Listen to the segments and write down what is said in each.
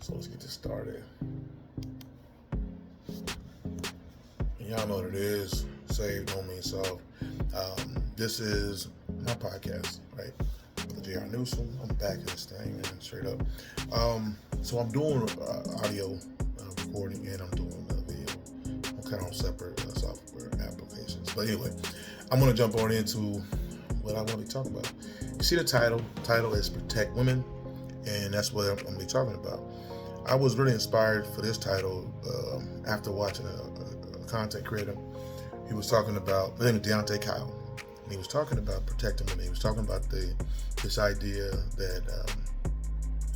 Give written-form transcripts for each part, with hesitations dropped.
So let's get this started. And y'all know what it is. Saved don't mean solved. This is my podcast, right? With J.R. Newsom. I'm back in this thing, man, straight up. So I'm doing audio recording and I'm doing video. I'm kind of on separate software applications. But anyway, I'm going to jump on into what I want to be talking about. You see the title. The title is Protect Women, and that's what I'm going to be talking about. I was really inspired for this title after watching a content creator. He was talking about, his name is Deontay Kyle, and he was talking about protecting women. He was talking about this idea that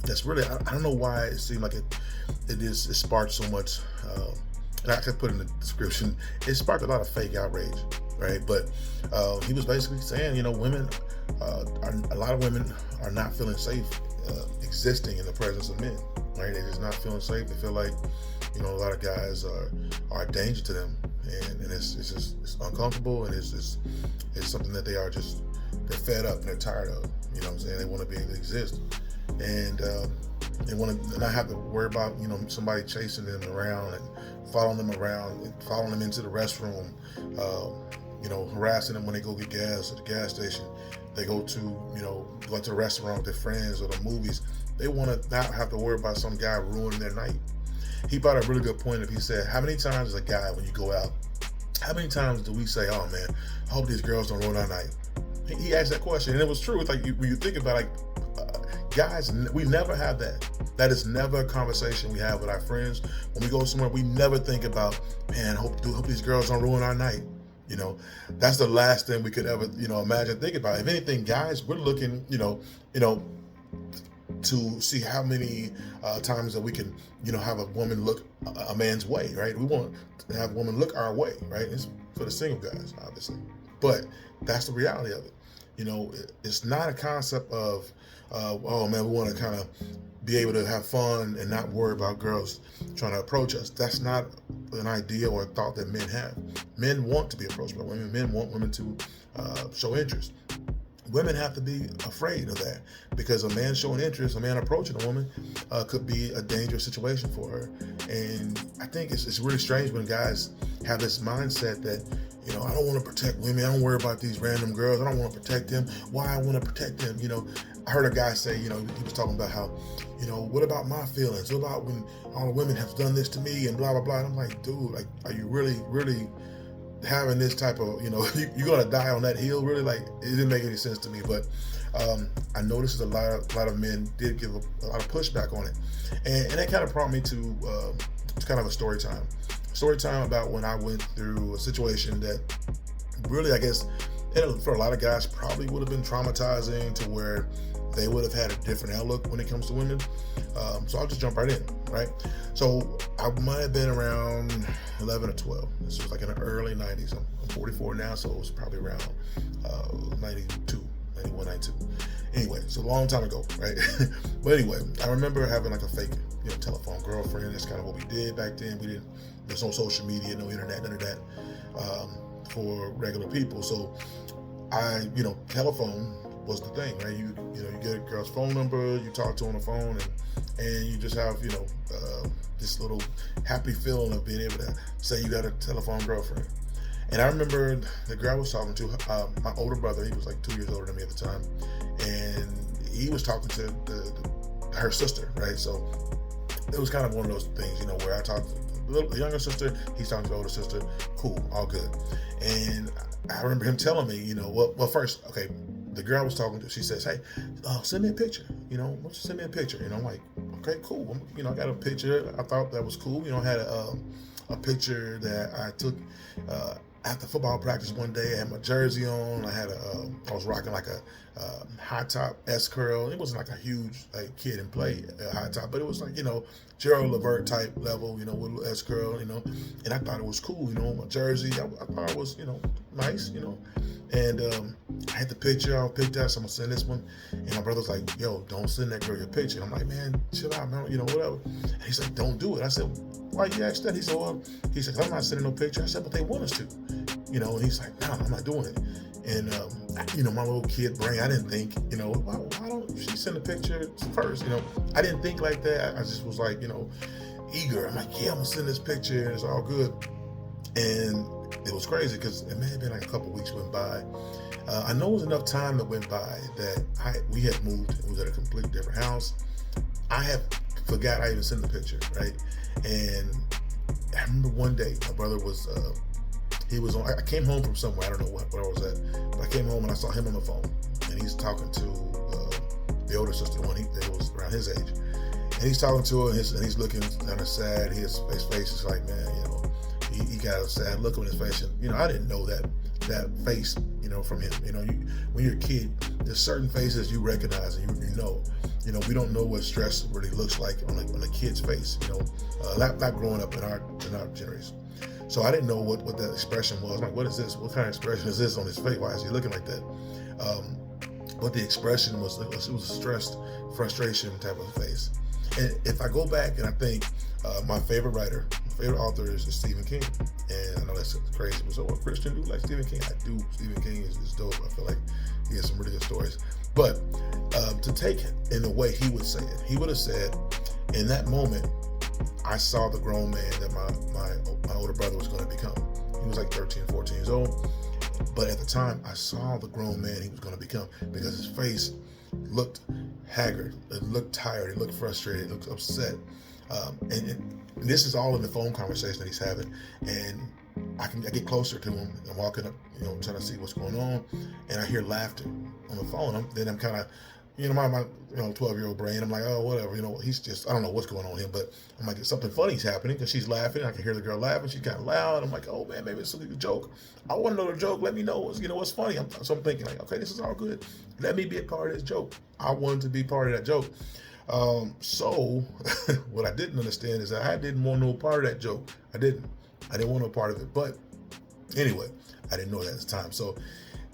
that's really, I don't know why it seemed like it sparked so much, and I could put in the description, it sparked a lot of fake outrage, right? But he was basically saying, women, a lot of women are not feeling safe existing in the presence of men, right? They're just not feeling safe. They feel like, a lot of guys are a danger to them, and it's uncomfortable, and it's something that they're fed up and they're tired of. You know what I'm saying? They want to be able to exist, and they want to not have to worry about somebody chasing them around and following them around, and following them into the restroom, harassing them when they go get gas at the gas station. They go to the restaurant with their friends or the movies. They want to not have to worry about some guy ruining their night. He brought a really good point up. He said, how many times as a guy, when you go out, how many times do we say, oh man, I hope these girls don't ruin our night? He asked that question, and it was true. It's like when you think about guys, we never have that. That is never a conversation we have with our friends. When we go somewhere, we never think about, man, hope these girls don't ruin our night. That's the last thing we could ever, imagine thinking about. If anything, guys, we're looking, to see how many times that we can, have a woman look a man's way, right? We want to have a woman look our way, right? It's for the single guys, obviously. But that's the reality of it. It's not a concept of, oh man, we want to kind of be able to have fun and not worry about girls trying to approach us. That's not an idea or a thought that men have. Men want to be approached by women. Men want women to show interest. Women have to be afraid of that, because a man showing interest, a man approaching a woman, could be a dangerous situation for her. And I think it's really strange when guys have this mindset that, I don't want to protect women. I don't worry about these random girls. I don't want to protect them. Why I want to protect them? I heard a guy say, he was talking about how, what about my feelings? What about when all the women have done this to me and blah, blah, blah. And I'm like, dude, like, are you really, really having this type of, you're going to die on that hill? Really? Like, it didn't make any sense to me. But I noticed a lot of men did give a lot of pushback on it. And that kind of brought me to kind of a story time. Story time about when I went through a situation that really, I guess, for a lot of guys, probably would have been traumatizing, to where they would have had a different outlook when it comes to women. So I'll just jump right in, right? So I might have been around 11 or 12. This was like in the early 90s. I'm 44 now, so it was probably around 92, 91, 92. Anyway, so a long time ago, right? But anyway, I remember having like a fake telephone girlfriend. That's kind of what we did back then. There's no social media, no internet, none of that for regular people. So telephone was the thing, right? You get a girl's phone number, you talk to her on the phone, and you just have this little happy feeling of being able to say you got a telephone girlfriend. And I remember the girl I was talking to, my older brother, he was like 2 years older than me at the time, and he was talking to her sister, right? So it was kind of one of those things, where I talked to the younger sister, he's talking to the older sister, cool, all good. And I remember him telling me, well, first, okay, the girl I was talking to, she says, hey, send me a picture, why don't you send me a picture? I'm like, okay, cool. I got a picture. I thought that was cool. I had a picture that I took after football practice one day. I had my jersey on. I was rocking like a high top S curl. It wasn't like a huge kid and play high top, but it was like Gerald Levert type level, with a little S curl, and I thought it was cool, my jersey. I thought it was nice, and I had the picture. I picked out, so I'm gonna send this one, and my brother's like, yo, don't send that girl your picture. I'm like, man, chill out, man, whatever. And he's like, don't do it. I said, why you ask that? He said, I'm not sending no picture. I said, but they want us to, and he's like, no, I'm not doing it. And my little kid brain, I didn't think, why don't she sent a picture first. I didn't think like that. I just was like, eager. I'm like, yeah, I'm gonna send this picture, and it's all good. And it was crazy because it may have been like a couple weeks went by. I know it was enough time that went by that we had moved. It was at a completely different house. I had forgot I even sent the picture, right? And I remember one day my brother was he was on. I came home from somewhere. I don't know where I was at, but I came home and I saw him on the phone, and he's talking to the older sister, the one that was around his age, and he's talking to her, and he's looking kind of sad. His face is like, man, he got a sad look on his face, and I didn't know that face, from him. When you're a kid, there's certain faces you recognize, and we don't know what stress really looks like on a kid's face. Not growing up in our generation. So I didn't know what that expression was. Like, what is this? What kind of expression is this on his face? Why is he looking like that? But the expression was a stressed, frustration type of face. And if I go back and I think my favorite writer, my favorite author is Stephen King. And I know that's crazy. So a Christian dude like Stephen King, I do. Stephen King is dope. I feel like he has some really good stories. But to take it in the way he would say it, he would have said, in that moment, I saw the grown man that my older brother was going to become. He was like 13, 14 years old. But at the time, I saw the grown man he was going to become because his face looked haggard. It looked tired. It looked frustrated. It looked upset. And this is all in the phone conversation that he's having. And I get closer to him. I'm walking up, trying to see what's going on. And I hear laughter on the phone. I'm kind of, my 12-year-old brain, I'm like, oh, whatever, he's just, I don't know what's going on with him, but I'm like, something funny's happening because she's laughing. I can hear the girl laughing. She's kind of loud. I'm like, oh man, maybe it's a joke. I want to know the joke. Let me know what's funny. So I'm thinking like, okay, this is all good. Let me be a part of this joke. I wanted to be part of that joke. So what I didn't understand is that I didn't want no part of that joke. I didn't want no part of it. But anyway, I didn't know that at the time. So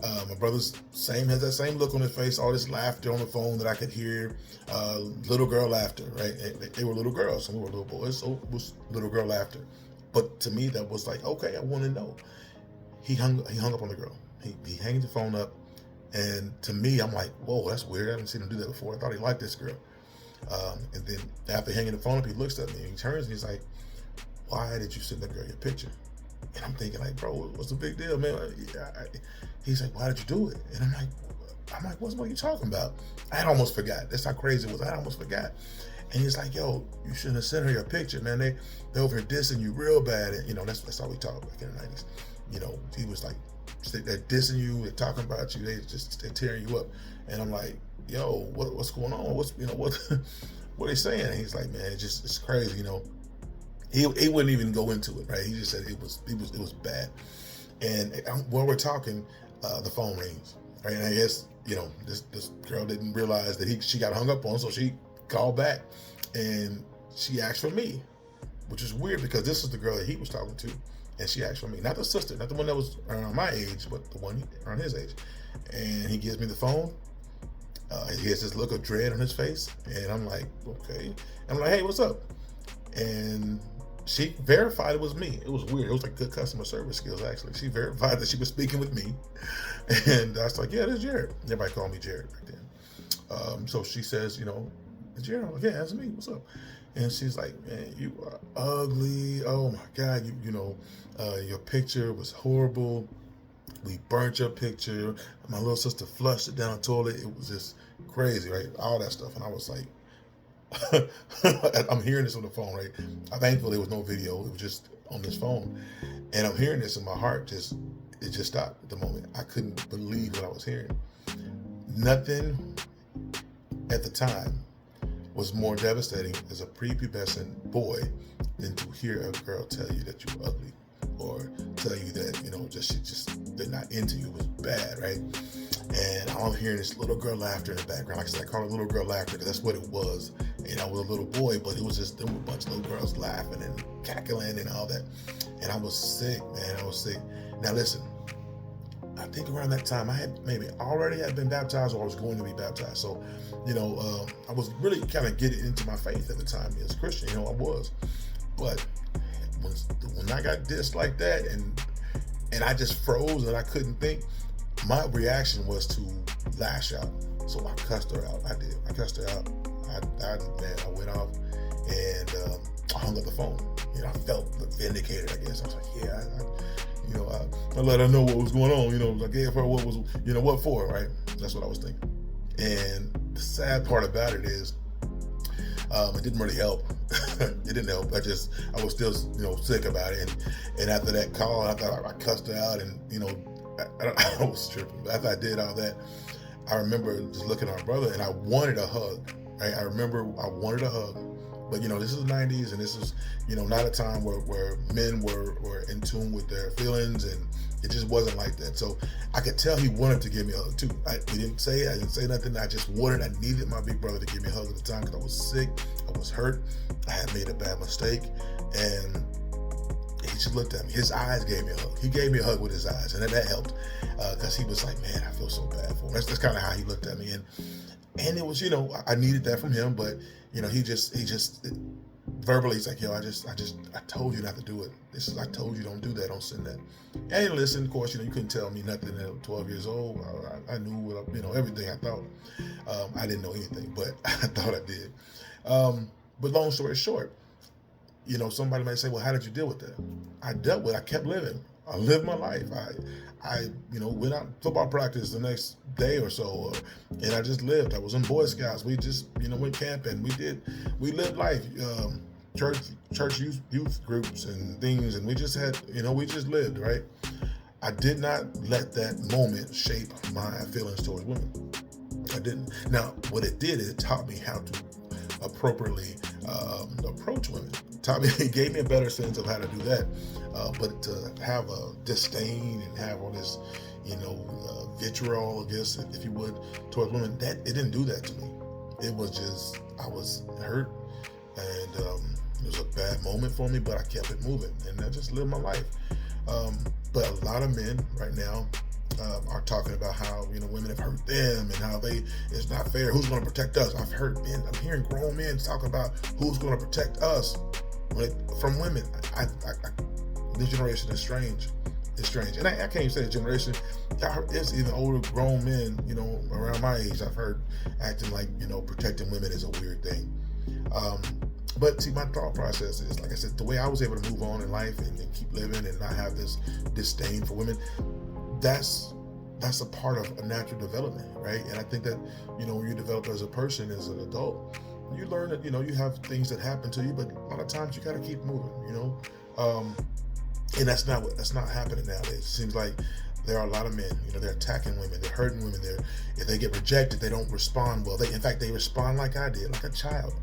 my brother's has that same look on his face, all this laughter on the phone that I could hear, little girl laughter, right? They were little girls, and we were little boys, so it was little girl laughter. But to me, that was like, okay, I want to know. He hung up on the girl. He hangs the phone up, and to me, I'm like, whoa, that's weird. I haven't seen him do that before. I thought he liked this girl. And then after hanging the phone up, he looks at me, and he turns, and he's like, why did you send that girl your picture? And I'm thinking like, bro, what's the big deal, man? He's like, why did you do it? And I'm like, what are you talking about? I had almost forgot. That's how crazy it was. I almost forgot. And he's like, yo, you shouldn't have sent her your picture, man. They over here dissing you real bad. And, that's how we talk back in the 90s. He was like, they're dissing you, they're talking about you, they're tearing you up. And I'm like, yo, what's going on? What are they saying? And he's like, man, it's crazy, He wouldn't even go into it, right? He just said it was bad. And while we're talking, the phone rings, right? And I guess this girl didn't realize that she got hung up on, so she called back and she asked for me, which is weird because this is the girl that he was talking to, and she asked for me, not the sister, not the one that was around my age, but the one around his age. And he gives me the phone. He has this look of dread on his face, and I'm like, okay. I'm like, hey, what's up? And she verified it was me. It was weird. It was like good customer service skills, actually. She verified that she was speaking with me. And I was like, yeah, this is Jared. Everybody called me Jared back then. So she says, it's Jared. I'm like, yeah, that's me. What's up? And she's like, man, you are ugly. Oh my God. Your picture was horrible. We burnt your picture. My little sister flushed it down the toilet. It was just crazy, right? All that stuff. And I was like, I'm hearing this on the phone, right? Thankfully, there was no video. It was just on this phone. And I'm hearing this, and my heart just stopped at the moment. I couldn't believe what I was hearing. Nothing at the time was more devastating as a prepubescent boy than to hear a girl tell you that you're ugly, or tell you that, they're not into you. It was bad, right? And I'm hearing this little girl laughter in the background. Like I said, I call it little girl laughter because that's what it was. I was a little boy, but it was just, there were a bunch of little girls laughing and cackling and all that. And I was sick, man. I was sick. Now listen, I think around that time I had maybe already had been baptized, or I was going to be baptized. So, I was really kind of getting into my faith at the time as a Christian. I was. But when I got dissed like that and I just froze and I couldn't think, my reaction was to lash out. So I cussed her out. I did. I cussed her out. I went off and I hung up the phone. I felt vindicated, I guess. I was like, I let her know what was going on. I gave her what was, what for, right? That's what I was thinking. And the sad part about it is, it didn't really help. It didn't help. I was still, sick about it. And after that call, I thought I cussed her out, and I was tripping. After I did all that, I remember just looking at my brother, and I wanted a hug. Right? I remember I wanted a hug, but this is the 90s, and this is not a time where men were in tune with their feelings, and it just wasn't like that. So I could tell he wanted to give me a hug too. He didn't say it. I didn't say nothing. I needed my big brother to give me a hug at the time because I was sick. I was hurt. I had made a bad mistake, and he just looked at me. His eyes gave me a hug. He gave me a hug with his eyes, and that helped because he was like, man, I feel so bad for him. That's kind of how he looked at me, and it was, I needed that from him, but he just verbally, he's like, I told you not to do it. I told you don't do that, don't send that. And listen, of course, you couldn't tell me nothing at 12 years old. I knew what, everything I thought. I didn't know anything, but I thought I did. But long story short, somebody might say, well, how did you deal with that? I dealt with it. I kept living. I lived my life. I went out football practice the next day or so, and I just lived. I was in Boy Scouts. We just, went camping. We lived life. Church youth groups and things, and we just had, we just lived, right? I did not let that moment shape my feelings towards women. I didn't. Now, what it did is it taught me how to appropriately approach women. It gave me a better sense of how to do that. But to have a disdain and have all this, vitriol, I guess, if you would, towards women, it didn't do that to me. It was just, I was hurt, and it was a bad moment for me, but I kept it moving, and I just lived my life. But a lot of men right now are talking about how, women have hurt them and how it's not fair. Who's going to protect us? I'm hearing grown men talk about who's going to protect us from women. This generation is strange. It's strange. And I can't even say the generation. It's even older grown men, around my age, I've heard acting like, protecting women is a weird thing. But see, my thought process is, like I said, the way I was able to move on in life and keep living and not have this disdain for women, that's a part of a natural development, right? And I think that, when you develop as a person, as an adult, you learn that, you have things that happen to you, but a lot of times you got to keep moving, and that's not happening nowadays. It seems like there are a lot of men, they're attacking women, they're hurting women. If they get rejected, they don't respond well. In fact, they respond like I did, like a child.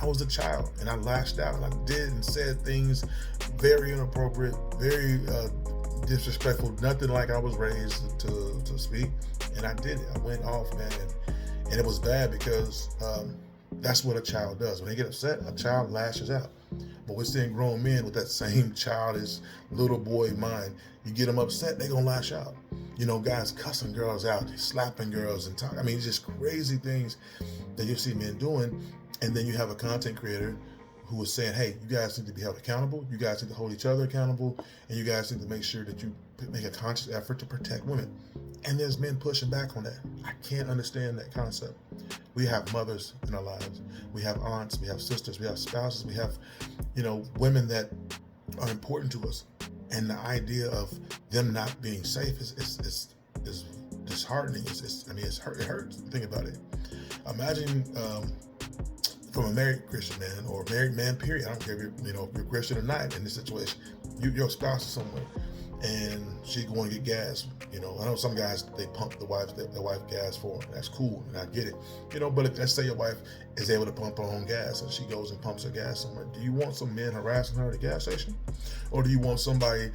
I was a child, and I lashed out, and I did and said things very inappropriate, very disrespectful, nothing like I was raised to speak, and I did it. I went off, man, and it was bad because that's what a child does. When they get upset, a child lashes out. But we're seeing grown men with that same childish little boy mind. You get them upset, they're gonna lash out. Guys cussing girls out, slapping girls, and talking. I mean, it's just crazy things that you see men doing. And then you have a content creator who is saying, hey, you guys need to be held accountable. You guys need to hold each other accountable. And you guys need to make sure that you make a conscious effort to protect women. And there's men pushing back on that. I can't understand that concept. We have mothers in our lives. We have aunts. We have sisters. We have spouses. We have, women that are important to us. And the idea of them not being safe is disheartening. It hurts. Think about it. Imagine from a married Christian man or a married man, period. I don't care if you're Christian or not in this situation. Your spouse is somewhere and she's going to get gas. I know some guys, they pump the wife gas for them. That's cool, and I get it. But if, let's say your wife is able to pump her own gas and she goes and pumps her gas somewhere, do you want some men harassing her at the gas station? Or do you want somebody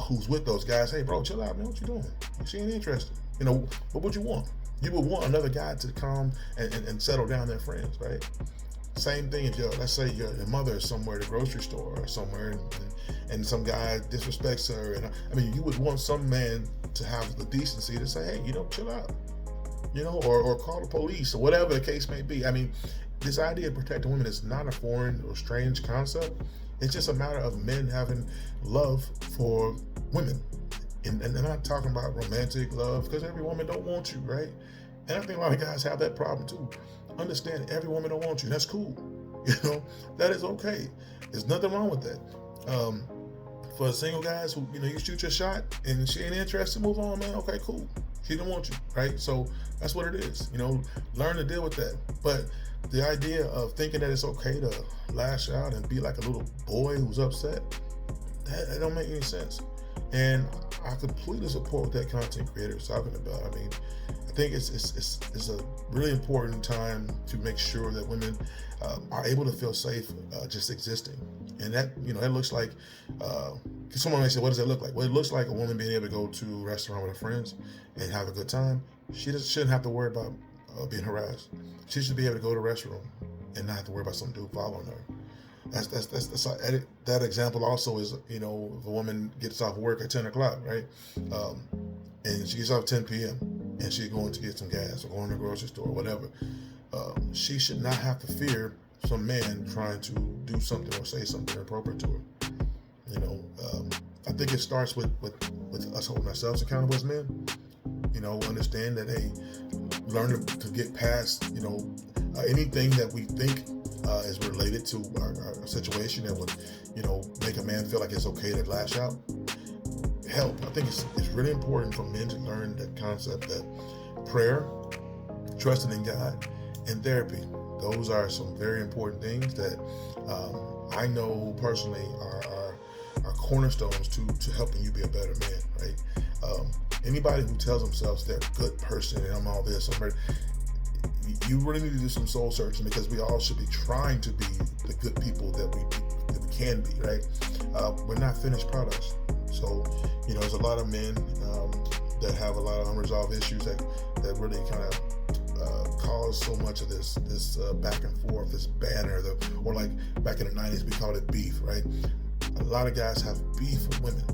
who's with those guys, hey bro, chill out, man, what you doing? She ain't interested. What would you want? You would want another guy to come and settle down their friends, right? Same thing if let's say your mother is somewhere at the grocery store or somewhere and some guy disrespects her. And you would want some man to have the decency to say, hey, chill out, or call the police or whatever the case may be. This idea of protecting women is not a foreign or strange concept. It's just a matter of men having love for women. And I'm not talking about romantic love, because every woman don't want you, right? And I think a lot of guys have that problem too. Understand every woman don't want you. That's cool. That is okay. There's nothing wrong with that. For the single guys who, you shoot your shot and she ain't interested, move on, man. Okay, cool. She don't want you, right? So that's what it is. Learn to deal with that. But the idea of thinking that it's okay to lash out and be like a little boy who's upset, that don't make any sense. And I completely support what that content creator is talking about. I mean, I think it's a really important time to make sure that women are able to feel safe just existing. And that, that looks like, someone may say, what does that look like? Well, it looks like a woman being able to go to a restaurant with her friends and have a good time. She shouldn't have to worry about being harassed. She should be able to go to a restaurant and not have to worry about some dude following her. That example also is, if a woman gets off work at 10 o'clock, right? And she gets off at 10 p.m. and she's going to get some gas or going to the grocery store or whatever. She should not have to fear some man trying to do something or say something inappropriate to her. I think it starts with us holding ourselves accountable as men. Understand that, hey, learn to get past, anything that we think is related to our situation that would, make a man feel like it's okay to lash out. Help. I think it's really important for men to learn that concept that prayer, trusting in God, and therapy. Those are some very important things that I know personally are cornerstones to helping you be a better man, right? Anybody who tells themselves they're a good person and I'm all this, you really need to do some soul searching, because we all should be trying to be the good people that we can be, right? We're not finished products. So, there's a lot of men that have a lot of unresolved issues that really kind of cause so much of this back and forth, this banner, or like back in the 90s, we called it beef, right? A lot of guys have beef with women.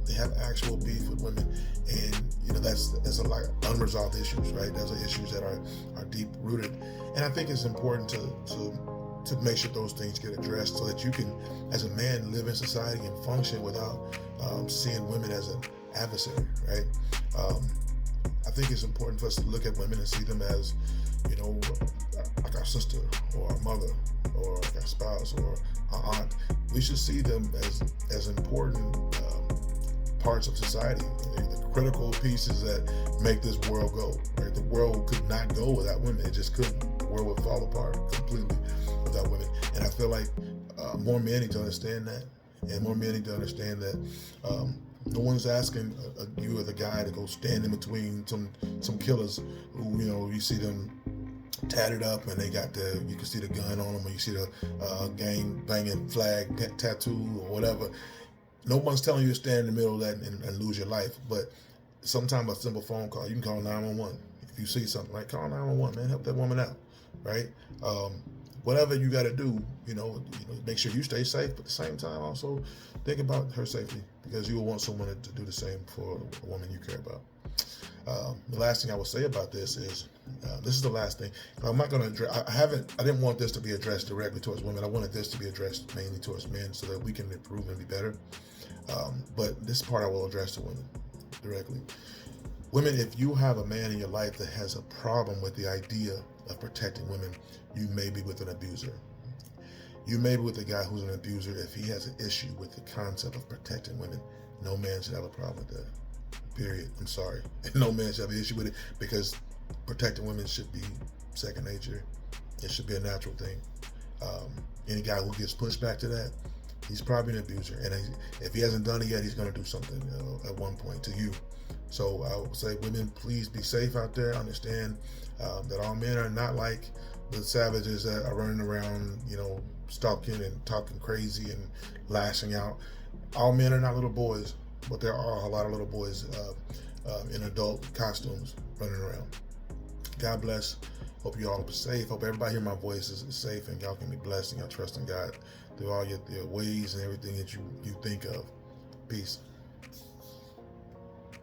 They have actual beef with women, and there's a lot of unresolved issues, right? Those are issues that are deep rooted, and I think it's important to make sure those things get addressed so that you can, as a man, live in society and function without seeing women as an adversary, right? I think it's important for us to look at women and see them as, like our sister or our mother or like our spouse or our aunt. We should see them as important parts of society, the critical pieces that make this world go, right? The world could not go without women. It just couldn't. The world would fall apart completely without women. And I feel like more men need to understand that, and more men need to understand that no one's asking you as a guy to go stand in between some killers who, you see them tatted up and they got you can see the gun on them, or you see the gang banging flag tattoo or whatever. No one's telling you to stand in the middle of that and lose your life. But sometimes a simple phone call, you can call 911. If you see something, right, call 911, man, help that woman out, right? Whatever you got to do, make sure you stay safe, but at the same time also think about her safety, because you will want someone to do the same for a woman you care about. The last thing I will say about this is, this is the last thing. I'm not going to address, I didn't want this to be addressed directly towards women. I wanted this to be addressed mainly towards men so that we can improve and be better. But this part I will address to women directly. Women, if you have a man in your life that has a problem with the idea of protecting women, you may be with an abuser. You may be with a guy who's an abuser if he has an issue with the concept of protecting women. No man should have a problem with that. Period. I'm sorry. No man should have an issue with it, because protecting women should be second nature. It should be a natural thing. Any guy who gives pushback to that, he's probably an abuser. And if he hasn't done it yet, he's going to do something at one point to you. So I would say, women, please be safe out there. Understand that all men are not like the savages that are running around, stalking and talking crazy and lashing out. All men are not little boys, but there are a lot of little boys in adult costumes running around. God bless. Hope you all are safe. Hope everybody hear my voice is safe, and y'all can be blessed, and y'all trust in God through all your ways and everything that you think of. Peace.